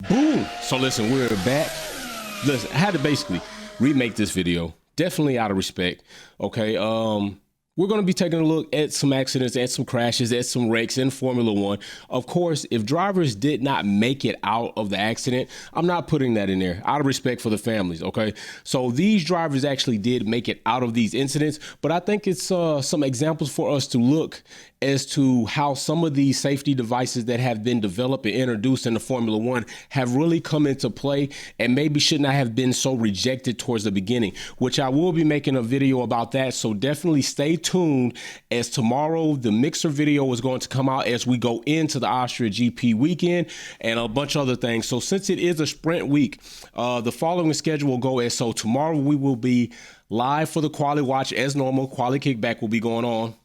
Boom. So listen, we're back. Listen, I had to basically remake this video, definitely out of respect. Okay. We're going to be taking a look at some accidents, at some crashes, at some wrecks in Formula One. Of course, if drivers did not make it out of the accident, I'm not putting that in there out of respect for the families. Okay. So these drivers actually did make it out of these incidents, but I think it's some examples for us to look as to how some of these safety devices that have been developed and introduced into Formula One have really come into play and maybe should not have been so rejected towards the beginning, which I will be making a video about that. So definitely stay tuned, as tomorrow the mixer video is going to come out as we go into the Austria GP weekend and a bunch of other things. So since it is a sprint week, the following schedule will go as so. Tomorrow we will be live for the quali watch as normal. Quali kickback will be going on.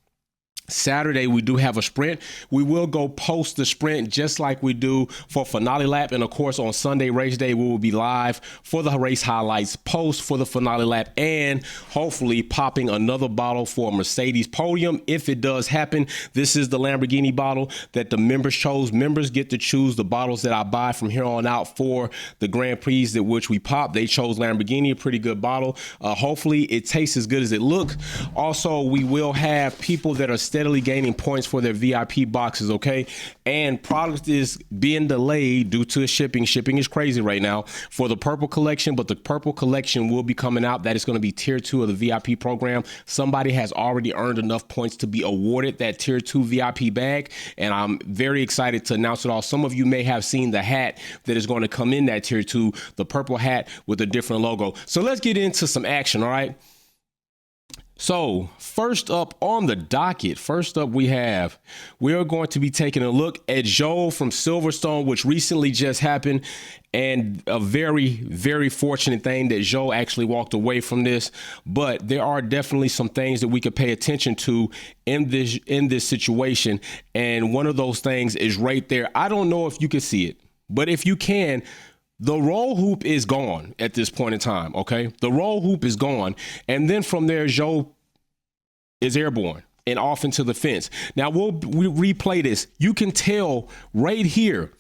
Saturday, we do have a sprint. We will go post the sprint just like we do for finale lap. And of course, on Sunday race day, we will be live for the race highlights, post for the finale lap, and hopefully popping another bottle for a Mercedes podium. If it does happen, this is the Lamborghini bottle that the members chose. Members get to choose the bottles that I buy from here on out for the Grand Prix that which we pop. They chose Lamborghini, a pretty good bottle. Hopefully it tastes as good as it looks. Also, we will have people that are steadily gaining points for their VIP boxes, okay? And product is being delayed due to shipping. Shipping is crazy right now for the purple collection, but the purple collection will be coming out. That is going to be tier 2 of the VIP program. Somebody has already earned enough points to be awarded that tier 2 VIP bag, and I'm very excited to announce it all. Some of you may have seen the hat that is going to come in that tier 2, the purple hat with a different logo. So let's get into some action, all right? So first up on the docket, we are going to be taking a look at Zhou from Silverstone, which recently just happened, and a very, very fortunate thing that Zhou actually walked away from this. But there are definitely some things that we could pay attention to in this situation. And one of those things is right there. I don't know if you can see it, but if you can, the roll hoop is gone at this point in time, okay? The roll hoop is gone. And then from there, Zhou is airborne and off into the fence. Now, we replay this. You can tell right here,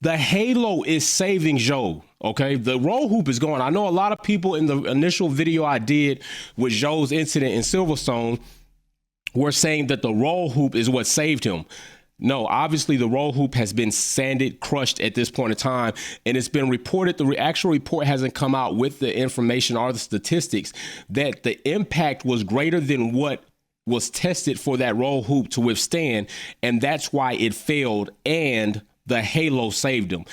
the halo is saving Zhou, okay? The roll hoop is gone. I know a lot of people in the initial video I did with Zhou's incident in Silverstone were saying that the roll hoop is what saved him. No, obviously the roll hoop has been sanded, crushed at this point in time, and it's been reported. The actual report hasn't come out with the information or the statistics that the impact was greater than what was tested for that roll hoop to withstand, and that's why it failed and the halo saved him.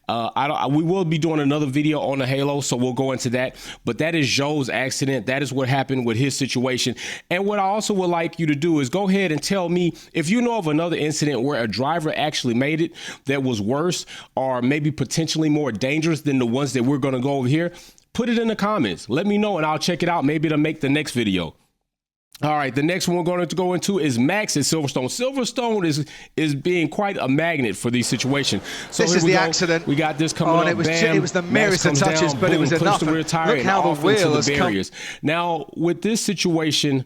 We will be doing another video on the halo, so we'll go into that. But that is Zhou's accident. That is what happened with his situation. And what I also would like you to do is go ahead and tell me if you know of another incident where a driver actually made it that was worse or maybe potentially more dangerous than the ones that we're going to go over here. Put it in the comments. Let me know and I'll check it out. Maybe to make the next video. All right, the next one we're going to go into is Max at Silverstone. Silverstone is being quite a magnet for these situations. So this is the accident. We got this coming up. And it was the merest of touches, down, but boom, it was enough. The rear tire Look how the wheel has come. Now, with this situation,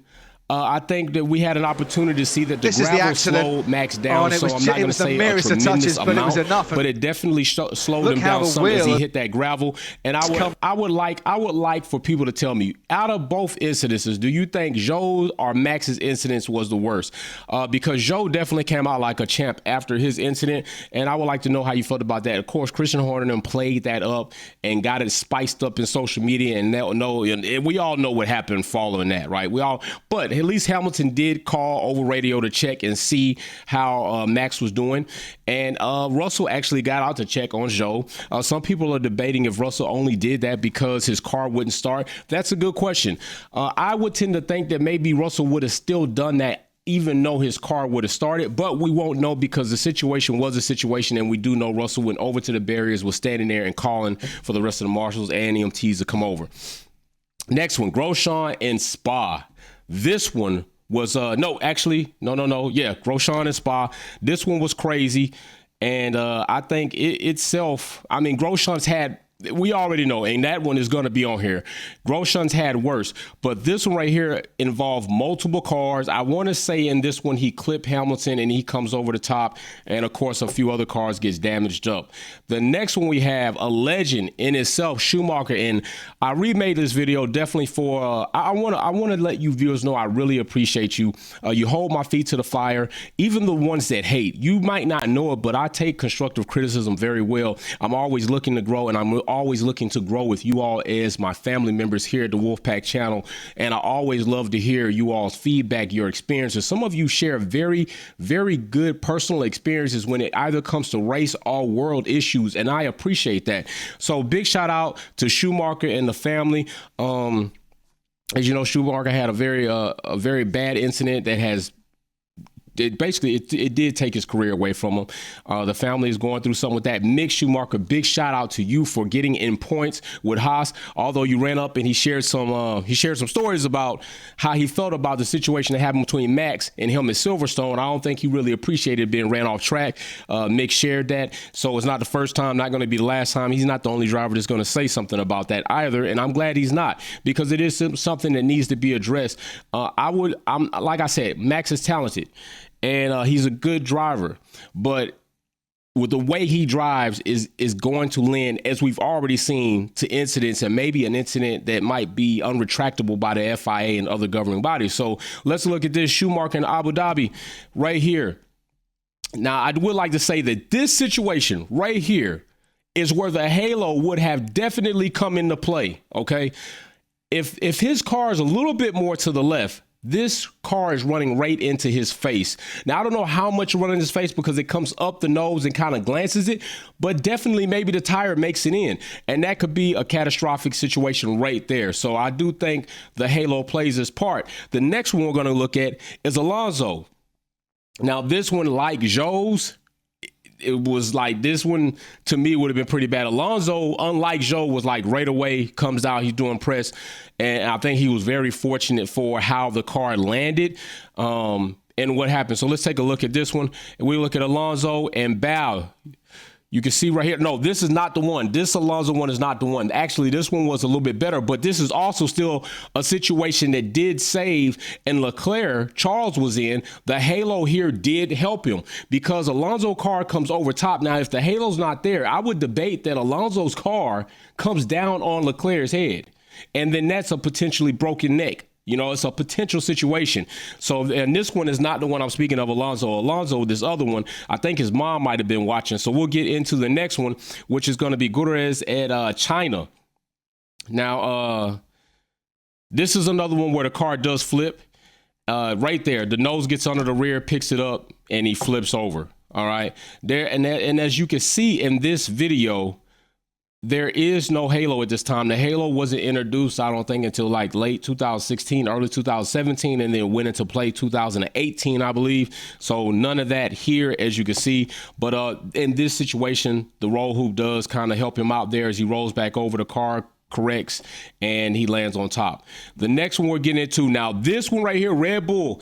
I think that we had an opportunity to see that the this gravel slowed Max down, so I'm not going to say a tremendous amount, but it definitely slowed him down some as he hit that gravel. And I would like for people to tell me, out of both incidences, do you think Zhou or Max's incident was the worst? Because Zhou definitely came out like a champ after his incident, and I would like to know how you felt about that. Of course, Christian Horner played that up and got it spiced up in social media, and we all know what happened following that, right? But at least Hamilton did call over radio to check and see how Max was doing. And Russell actually got out to check on Zhou. Some people are debating if Russell only did that because his car wouldn't start. That's a good question. I would tend to think that maybe Russell would have still done that even though his car would have started, but we won't know because the situation was a situation, and we do know Russell went over to the barriers, was standing there and calling for the rest of the marshals and EMTs to come over. Next one, Grosjean and Spa. This one was, Yeah, Grosjean and Spa. This one was crazy. And I think Grosjean's had we already know, and that one is going to be on here. Grosjean's had worse, but this one right here involved multiple cars. I want to say in this one he clipped Hamilton and he comes over the top, and of course a few other cars gets damaged up. The next one we have a legend in itself, Schumacher, and I remade this video definitely for I want to let you viewers know I really appreciate you. You hold my feet to the fire, even the ones that hate. You might not know it, but I take constructive criticism very well. I'm always looking to grow, and I'm always looking to grow with you all as my family members here at the Wolfpack channel. And I always love to hear you all's feedback, your experiences. Some of you share very, very good personal experiences when it either comes to race or world issues, and I appreciate that. So big shout out to Schumacher and the family. As you know, Schumacher had a very bad incident that has it did take his career away from him. The family is going through something with that. Mick Schumacher, big shout out to you for getting in points with Haas. Although you ran up and he shared some stories about how he felt about the situation that happened between Max and him at Silverstone. I don't think he really appreciated being ran off track. Mick shared that, so it's not the first time, not going to be the last time. He's not the only driver that's going to say something about that either, and I'm glad he's not, because it is something that needs to be addressed. I'm like I said, Max is talented. And he's a good driver, but with the way he drives is going to lend, as we've already seen, to incidents, and maybe an incident that might be unretractable by the FIA and other governing bodies. So let's look at this Schumacher in Abu Dhabi right here. Now, I would like to say that this situation right here is where the halo would have definitely come into play. Okay, if his car is a little bit more to the left, this car is running right into his face. Now, I don't know how much running in his face because it comes up the nose and kind of glances it, but definitely maybe the tire makes it in. And that could be a catastrophic situation right there. So I do think the halo plays its part. The next one we're going to look at is Alonso. Now, this one, like Zhou's, it was like, this one to me would have been pretty bad. Alonso, unlike Zhou, was like right away, comes out, he's doing press. And I think he was very fortunate for how the car landed and what happened. So let's take a look at this one. We look at Alonso and Bao. You can see right here. No, this is not the one. This Alonso one is not the one. Actually, this one was a little bit better, but this is also still a situation that did save, and Leclerc, Charles was in. The halo here did help him because Alonso's car comes over top. Now, if the halo's not there, I would debate that Alonso's car comes down on Leclerc's head, and then that's a potentially broken neck. You know, it's a potential situation. So, and this one is not the one I'm speaking of, Alonso, this other one, I think his mom might have been watching. So we'll get into the next one, which is going to be Gutierrez at China. Now, this is another one where the car does flip. Right there, the nose gets under the rear, picks it up, and he flips over. All right. There, and as you can see in this video, there is no halo at this time. The halo wasn't introduced, I don't think, until like late 2016, early 2017, and then went into play 2018, I believe. So none of that here, as you can see. But in this situation, the roll hoop does kind of help him out there as he rolls back over, the car corrects, and he lands on top. The next one we're getting into now, this one right here, Red Bull,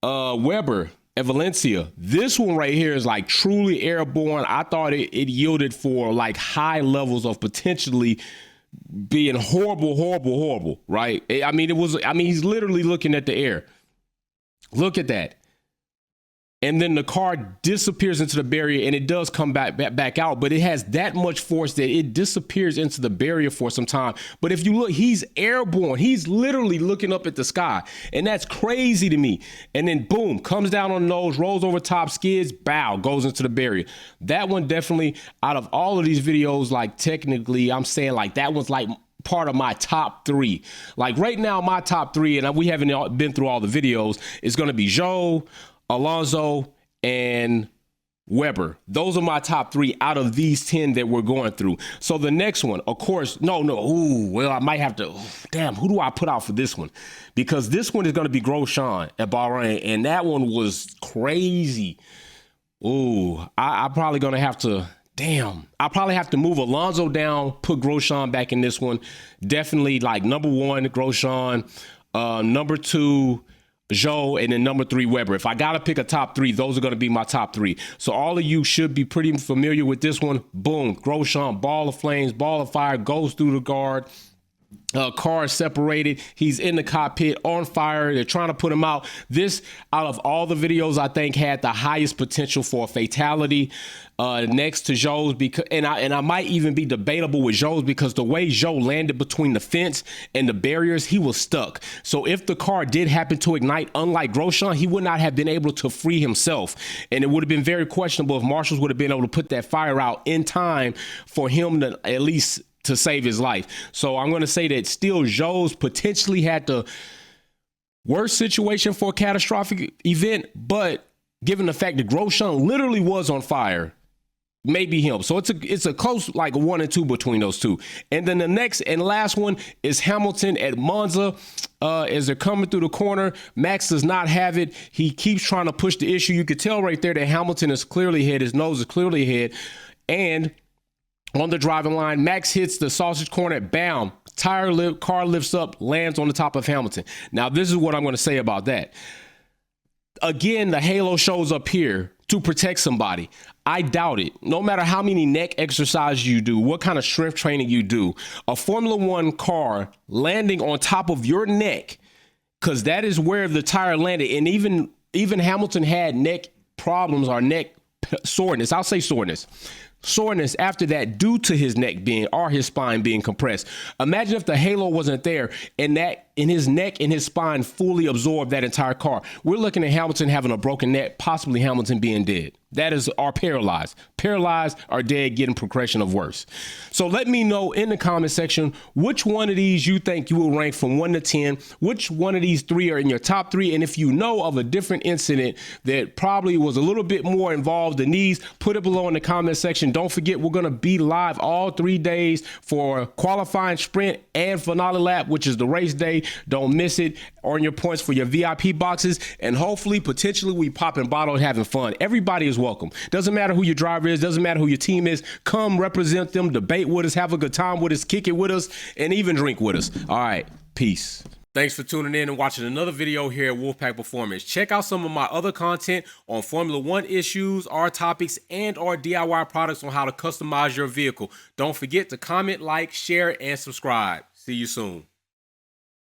Weber at Valencia. This one right here is like truly airborne. I thought it yielded for like high levels of potentially being horrible, right? I mean, he's literally looking at the air. Look at that. And then the car disappears into the barrier, and it does come back out, but it has that much force that it disappears into the barrier for some time. But if you look, he's airborne. He's literally looking up at the sky, and that's crazy to me. And then boom, comes down on the nose, rolls over top, skids, bow, goes into the barrier. That one definitely, out of all of these videos, like technically, I'm saying like that one's like part of my top three. Like right now, my top three, and we haven't been through all the videos, is going to be Zhou, Alonso, and Weber. Those are my top three out of these 10 that we're going through. So the next one, of course, I might have to, who do I put out for this one? Because this one is going to be Grosjean at Bahrain, and that one was crazy. I'm probably going to have to, I'll probably have to move Alonso down, put Grosjean back in this one. Definitely like number one, Grosjean. Number two, Zhou, and then number 3, Weber. If I got to pick a top 3, those are going to be my top 3. So all of you should be pretty familiar with this one. Boom, Grosjean, ball of flames, ball of fire, goes through the guard. Car separated. He's in the cockpit on fire. They're trying to put him out. This, out of all the videos, I think had the highest potential for a fatality. Next to Zhou's, because and I might even be debatable with Zhou's, because the way Zhou landed between the fence and the barriers, he was stuck. So if the car did happen to ignite, unlike Grosjean, he would not have been able to free himself, and it would have been very questionable if Marshalls would have been able to put that fire out in time for him to at least to save his life. So I'm going to say that still Zhou's potentially had the worst situation for a catastrophic event, but given the fact that Grosjean literally was on fire, maybe him. So it's a close, like 1 and 2 between those two. And then the next and last one is Hamilton at Monza. As they're coming through the corner, Max does not have it. He keeps trying to push the issue. You could tell right there that Hamilton is clearly ahead. His nose is clearly ahead. And on the driving line, Max hits the sausage corner, bam, car lifts up, lands on the top of Hamilton. Now, this is what I'm going to say about that. Again, the halo shows up here to protect somebody. I doubt it. No matter how many neck exercises you do, what kind of strength training you do, a Formula One car landing on top of your neck, because that is where the tire landed. And even Hamilton had neck problems or neck soreness. I'll say soreness after that, due to his neck being, or his spine being compressed. Imagine if the halo wasn't there and that in his neck and his spine fully absorbed that entire car. We're looking at Hamilton having a broken neck, possibly Hamilton being dead. That is, or paralyzed. Paralyzed or dead, getting progression of worse. So let me know in the comment section which one of these you think you will rank from 1 to 10. Which one of these 3 are in your top 3? And if you know of a different incident that probably was a little bit more involved than these, put it below in the comment section. Don't forget, we're going to be live all 3 days for qualifying, sprint, and finale lap, which is the race day. Don't miss it. Earn your points for your VIP boxes, and hopefully, potentially, we popping bottles, having fun. Everybody is welcome. Doesn't matter who your driver is, doesn't matter who your team is. Come represent them, debate with us, have a good time with us, kick it with us, and even drink with us. All right, peace. Thanks for tuning in and watching another video here at Wolfpack Performance. Check out some of my other content on Formula One issues, our topics, and our DIY products on how to customize your vehicle. Don't forget to comment, like, share, and subscribe. See you soon.